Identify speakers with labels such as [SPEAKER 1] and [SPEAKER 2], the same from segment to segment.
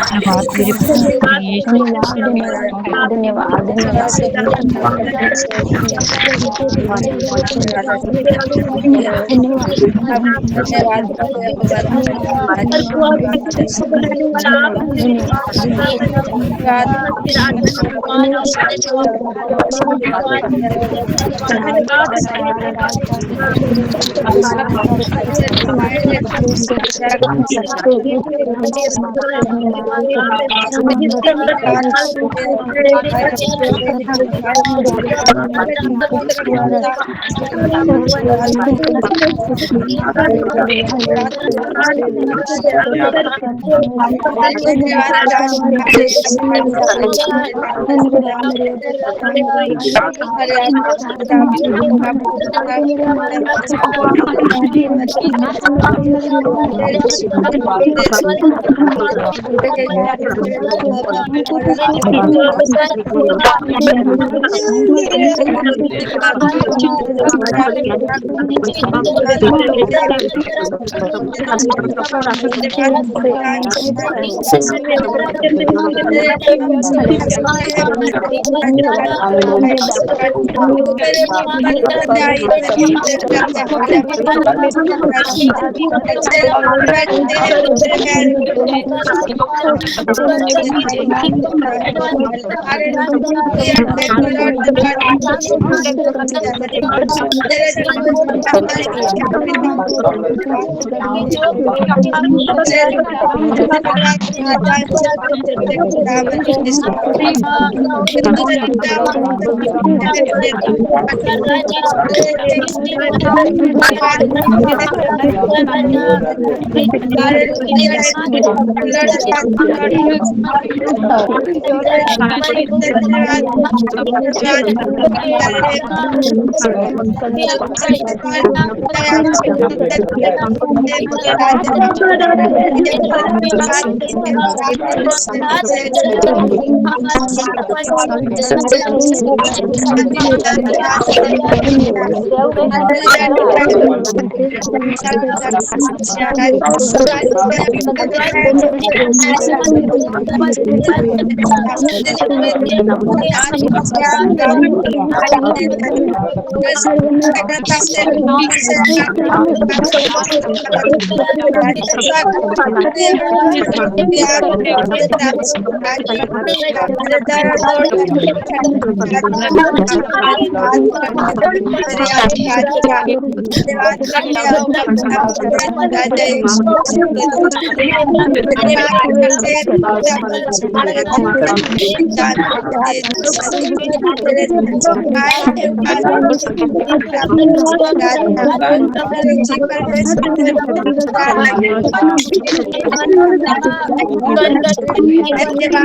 [SPEAKER 1] धन्यवाद मेरे प्रभु
[SPEAKER 2] धन्यवाद
[SPEAKER 1] प्रिय
[SPEAKER 2] धन्यवाद
[SPEAKER 1] धन्यवाद
[SPEAKER 2] धन्यवाद धन्यवाद बनाने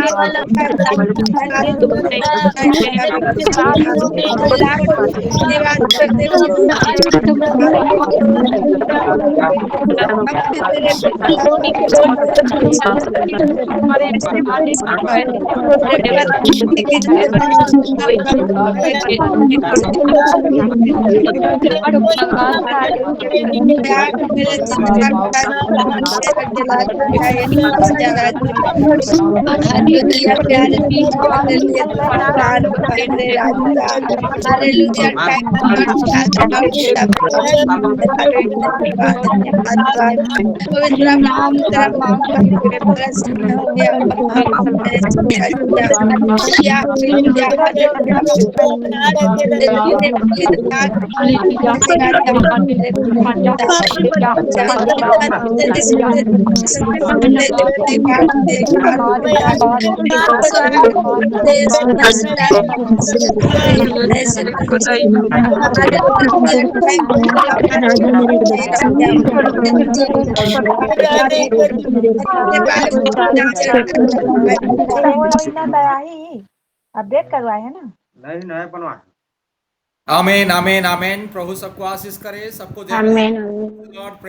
[SPEAKER 2] वाला आप धन्यवाद
[SPEAKER 3] अपडेट करवाए है ना?
[SPEAKER 4] नहीं नया बनवा। आमीन आमीन आमीन। प्रभु सबको आशीष करे, सबको
[SPEAKER 2] आमीन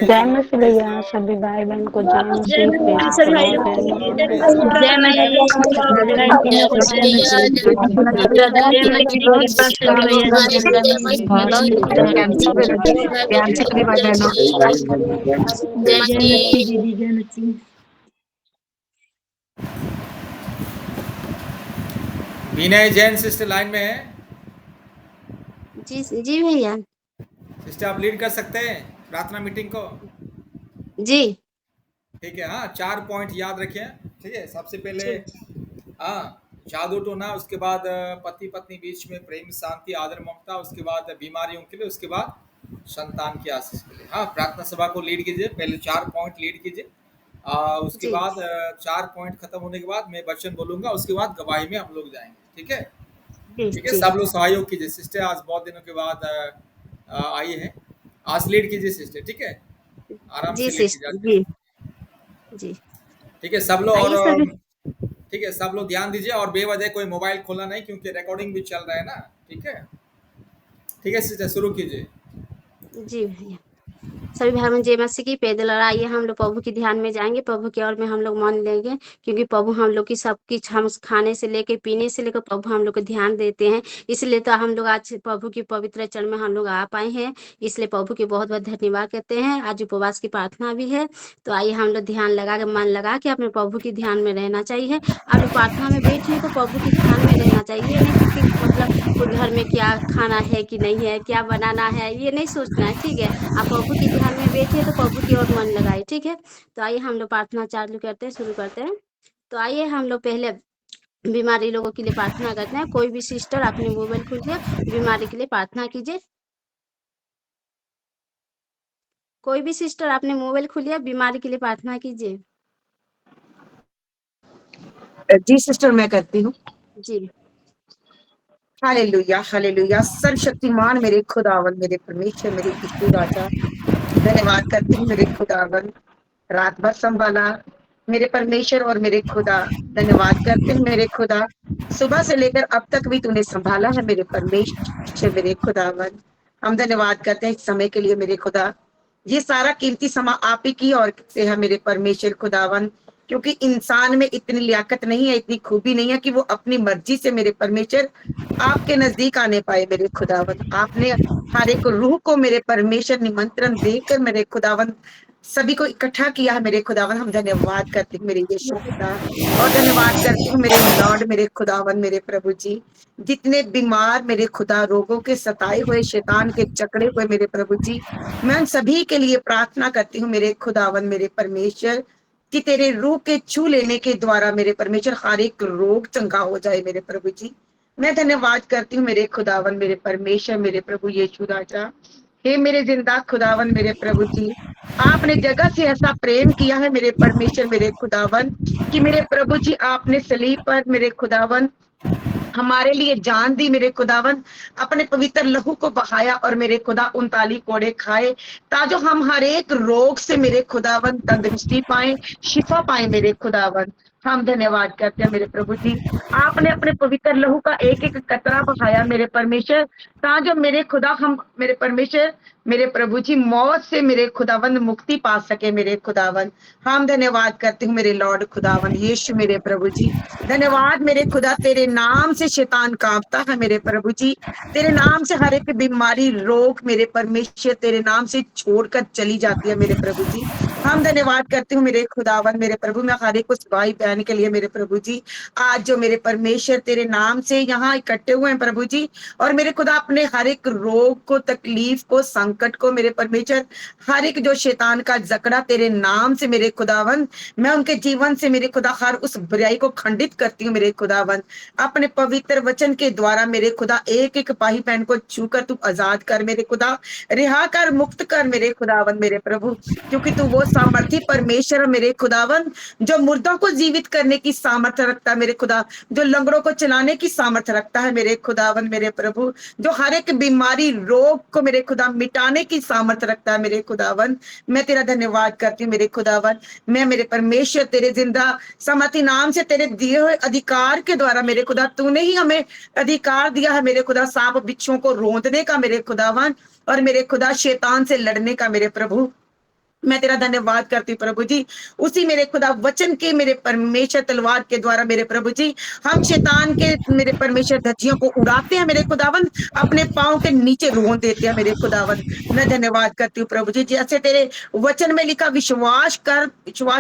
[SPEAKER 2] जय मसीह भैया, सभी भाई बहन को जय मसीह।
[SPEAKER 1] जय मसीह दीदी, जय मसीह।
[SPEAKER 4] विनय जैन सिस्टर लाइन में है।
[SPEAKER 3] जी जी भैया।
[SPEAKER 4] सिस्टर आप लीड कर सकते हैं प्रार्थना मीटिंग को।
[SPEAKER 3] जी
[SPEAKER 4] ठीक है, हाँ 4 पॉइंट याद रखें। ठीक है, सबसे पहले
[SPEAKER 3] ठीक।
[SPEAKER 4] हाँ जादू टोना, उसके बाद पति पत्नी बीच में प्रेम शांति आदर ममता, उसके बाद बीमारियों के लिए, उसके बाद संतान की आशीष के लिए। हाँ प्रार्थना सभा को लीड कीजिए, पहले 4 पॉइंट लीड कीजिए। उसके
[SPEAKER 3] जी
[SPEAKER 4] बाद 4 पॉइंट खत्म होने के बाद मैं वचन बोलूंगा, उसके बाद गवाही में हम लोग जाएंगे। ठीक है,
[SPEAKER 3] जी
[SPEAKER 4] ठीक है,
[SPEAKER 3] जी
[SPEAKER 4] सब लोग सहयोग कीजिए। सिस्टर आज बहुत दिनों के बाद आई है, आज लीड कीजिए सिस्टर। ठीक है, आराम
[SPEAKER 3] जी
[SPEAKER 4] से लीड कीजिए
[SPEAKER 3] सिस्टर
[SPEAKER 4] आज।
[SPEAKER 3] जी जी।
[SPEAKER 4] ठीक है सब लोग,
[SPEAKER 3] आइए
[SPEAKER 4] और
[SPEAKER 3] सभी।
[SPEAKER 4] ठीक है सब लोग ध्यान दीजिए, और बेवजह कोई मोबाइल खोलना नहीं, क्योंकि रिकॉर्डिंग भी चल रहा है ना। ठीक है, ठीक है सिस्टर शुरू कीजिए।
[SPEAKER 3] जी भैया। सभी भाई बहन जय मसीह की पैदल आइए हम लोग प्रभु के ध्यान में जाएंगे, प्रभु की ओर में हम लोग मान लेंगे, क्योंकि प्रभु हम लोग की सबकी हम खाने से लेके पीने से लेकर प्रभु हम लोग को ध्यान देते हैं। इसलिए तो हम लोग आज प्रभु की पवित्र चरण में हम लोग आ पाए हैं, इसलिए प्रभु की बहुत बहुत धन्यवाद कहते हैं। आज उपवास की प्रार्थना भी है, तो आइए हम लोग ध्यान लगा के मन लगा के अपने प्रभु की ध्यान में रहना चाहिए। आप लोग प्रार्थना में बैठे हैं तो प्रभु की ध्यान में रहना चाहिए, ये नहीं कि मतलब कोई घर में क्या खाना है कि नहीं है, क्या बनाना है, ये नहीं सोचना है। ठीक है, आप प्रभु की ध्यान में बैठिए तो प्रभु की ओर मन लगाए। ठीक है, तो आइए हम लोग प्रार्थना चालू करते हैं, शुरू करते हैं। तो आइए हम लोग पहले बीमारी लोगों के लिए प्रार्थना करते हैं। कोई भी सिस्टर अपने मोबाइल खोलिए, बीमारी के लिए प्रार्थना कीजिए। कोई भी सिस्टर अपने मोबाइल खोलिए, बीमारी के लिए प्रार्थना कीजिए।
[SPEAKER 1] जी सिस्टर मैं करती हूँ।
[SPEAKER 3] जी
[SPEAKER 1] हालेलुया हालेलुया। सर्वशक्तिमान मेरे खुदावन, मेरे परमेश्वर, मेरे यीशु राजा, धन्यवाद करती हूँ मेरे खुदावन, रात भर संभाला मेरे परमेश्वर और मेरे खुदा। धन्यवाद करते हैं मेरे खुदा, सुबह से लेकर अब तक भी तूने संभाला है मेरे परमेश्वर मेरे खुदावन। हम धन्यवाद करते हैं इस समय के लिए मेरे खुदा। ये सारा कीमती समा आप ही की और से है मेरे परमेश्वर खुदावन, क्योंकि इंसान में इतनी लियाकत नहीं है, इतनी खूबी नहीं है कि वो अपनी मर्जी से मेरे परमेश्वर आपके नजदीक आने पाए मेरे खुदावन। आपने हर एक रूह को मेरे परमेश्वर निमंत्रण देकर मेरे खुदावन सभी को इकट्ठा किया है मेरे खुदावन। हम धन्यवाद करते हैं मेरे यीशु खुदा, और धन्यवाद करती हूँ मेरे लॉर्ड मेरे खुदावन मेरे प्रभु जी। जितने बीमार मेरे खुदा, रोगों के सताए हुए, शैतान के जकड़े हुए मेरे प्रभु जी, मैं उन सभी के लिए प्रार्थना करती हूँ मेरे खुदावन मेरे परमेश्वर, कि तेरे रूह के छू लेने के द्वारा मेरे परमेश्वर हर एक रोग चंगा हो जाए मेरे प्रभु जी। मैं धन्यवाद करती हूँ मेरे खुदावन मेरे परमेश्वर मेरे प्रभु यीशु राजा। हे मेरे जिंदा खुदावन मेरे प्रभु जी, आपने जगह से ऐसा प्रेम किया है मेरे परमेश्वर मेरे खुदावन, कि मेरे प्रभु जी आपने सलीब पर मेरे खुदावन हमारे लिए जान दी मेरे खुदावन, अपने पवित्र लहू को बहाया और मेरे खुदा 39 कोड़े खाए, ताजो हम हर एक रोग से मेरे खुदावन तंदुरुस्ती पाए, शिफा पाए मेरे खुदावन। हम धन्यवाद करते हैं मेरे प्रभु जी, आपने अपने पवित्र लहू का एक एक कतरा बहाया मेरे परमेश्वर, ताजो मेरे खुदा हम मेरे परमेश्वर मेरे प्रभु जी मौत से मेरे खुदावन मुक्ति पा सके मेरे खुदावन। हम धन्यवाद करते हूँ मेरे लॉर्ड खुदावन यीशु मेरे प्रभु जी। धन्यवाद मेरे खुदा, तेरे नाम से शैतान कांपता है मेरे प्रभु जी, तेरे नाम से हर एक बीमारी रोग मेरे परमेश्वर तेरे नाम से छोड़कर चली जाती है मेरे प्रभु जी। हम धन्यवाद करते हूँ मेरे खुदावन मेरे प्रभु, मैं हर एक उस भाई बहन के लिए मेरे प्रभु जी, आज जो मेरे परमेश्वर तेरे नाम से यहाँ इकट्ठे हुए हैं प्रभु जी, और मेरे खुदा अपने हर एक रोग को, तकलीफ को, संकट को मेरे परमेश्वर, हर एक जो शैतान का जकड़ा तेरे नाम से मेरे खुदावन, मैं उनके जीवन से मेरे खुदा हर उस बुराई को खंडित करती हूँ मेरे खुदावन। अपने पवित्र वचन के द्वारा मेरे खुदा एक एक भाई बहन को छूकर तू आजाद कर मेरे खुदा, रिहा कर, मुक्त कर मेरे खुदावन मेरे प्रभु, क्योंकि तू वो सामर्थी परमेश्वर मेरे खुदावन, जो मुर्दों को जीवित करने की सामर्थ्य रखता है मेरे खुदा, जो लंगड़ों को चलाने की सामर्थ्य रखता है मेरे खुदावन मेरे प्रभु, जो हर एक बीमारी रोग को मेरे खुदा मिटाने की सामर्थ्य रखता है मेरे खुदावन। मैं तेरा धन्यवाद करती हूँ मेरे खुदावन। मैं मेरे परमेश्वर तेरे जिंदा समर्थी नाम से तेरे दिए हुए अधिकार के द्वारा मेरे खुदा, तूने ही हमें अधिकार दिया है मेरे खुदा सांप बिच्छुओं को रोंदने का मेरे खुदावन, और मेरे खुदा शैतान से लड़ने का मेरे प्रभु। मैं तेरा धन्यवाद करती हूँ प्रभु जी। उसी मेरे खुदा वचन के मेरे परमेश्वर तलवार के द्वारा मेरे प्रभु जी हम शैतान के मेरे परमेश्वर धज्जियों को उड़ाते हैं मेरे खुदावन, अपने पाँव के नीचे रोन देते हैं मेरे खुदावन। मैं धन्यवाद करती हूँ प्रभु जी, जैसे तेरे वचन में लिखा विश्वास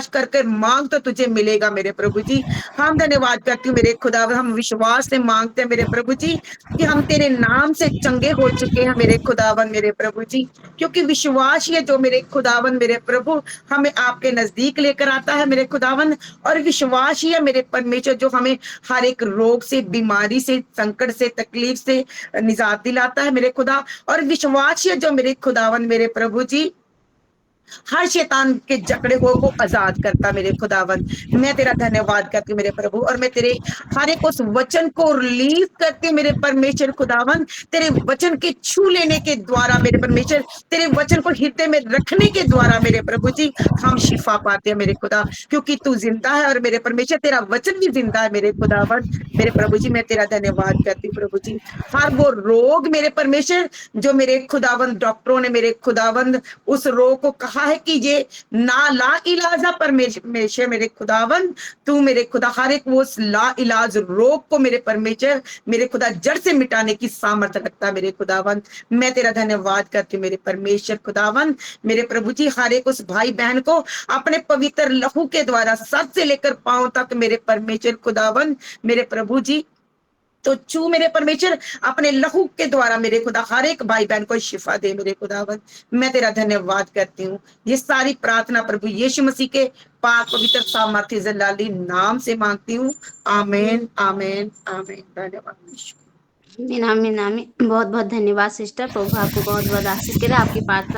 [SPEAKER 1] करके मांग तो तुझे मिलेगा मेरे प्रभु जी। हम धन्यवाद करती हूँ मेरे खुदावन, हम विश्वास से मांगते हैं मेरे प्रभु जी कि हम तेरे नाम से चंगे हो चुके हैं मेरे खुदावन मेरे प्रभु जी, क्योंकि विश्वास ही है जो मेरे खुदावन मेरे प्रभु हमें आपके नजदीक लेकर आता है मेरे खुदावन। और विश्वास ही है मेरे परमेश्वर जो हमें हर एक रोग से, बीमारी से, संकट से, तकलीफ से निजात दिलाता है मेरे खुदा। और विश्वास ही है जो मेरे खुदावन मेरे प्रभु जी हर शैतान के जकड़े हुए को आजाद करता मेरे खुदावन। मैं तेरा धन्यवाद करती हूँ मेरे प्रभु, और मैं तेरे हर एक उस वचन को रिलीज करती हूँ मेरे परमेश्वर खुदावन। तेरे वचन के छू लेने के द्वारा मेरे परमेश्वर, तेरे वचन को हृदय में रखने के द्वारा मेरे प्रभु जी हम शिफा पाते हैं मेरे खुदा, क्योंकि तू जिंदा है और मेरे परमेश्वर तेरा वचन भी जिंदा है मेरे खुदावन मेरे प्रभु जी। मैं तेरा धन्यवाद करती हूँ प्रभु जी। हर वो रोग मेरे परमेश्वर जो मेरे खुदावन डॉक्टरों ने मेरे खुदावन उस रोग को कहा है कि ये ना ला इलाजा, परमेश्वर मेरे खुदावन तू मेरे खुदा हर एक वो ला इलाज रोग को मेरे परमेश्वर मेरे खुदा जड़ से मिटाने की सामर्थ्य रखता है मेरे खुदावन। मैं तेरा धन्यवाद करती हूँ मेरे परमेश्वर खुदावन मेरे प्रभु जी। हर एक उस भाई बहन को अपने पवित्र लहू के द्वारा सर से लेकर पांव तक मेरे परमेश्वर खुदावन मेरे प्रभु जी तो चू मेरे परमेश्वर अपने लहू के द्वारा मेरे खुदा हर एक भाई बहन को शिफा दे मेरे खुदावन। मैं तेरा धन्यवाद करती हूँ। ये सारी प्रार्थना प्रभु यीशु मसीह के पाक पवित्र सामर्थ्य जलाली नाम से मांगती हूँ। आमीन आमीन आमीन। धन्यवाद यीशु।
[SPEAKER 3] आमीन आमीन आमीन। बहुत बहुत धन्यवाद सिस्टर, प्रभु आपको बहुत बहुत आशीष करे। आपकी प्रार्थना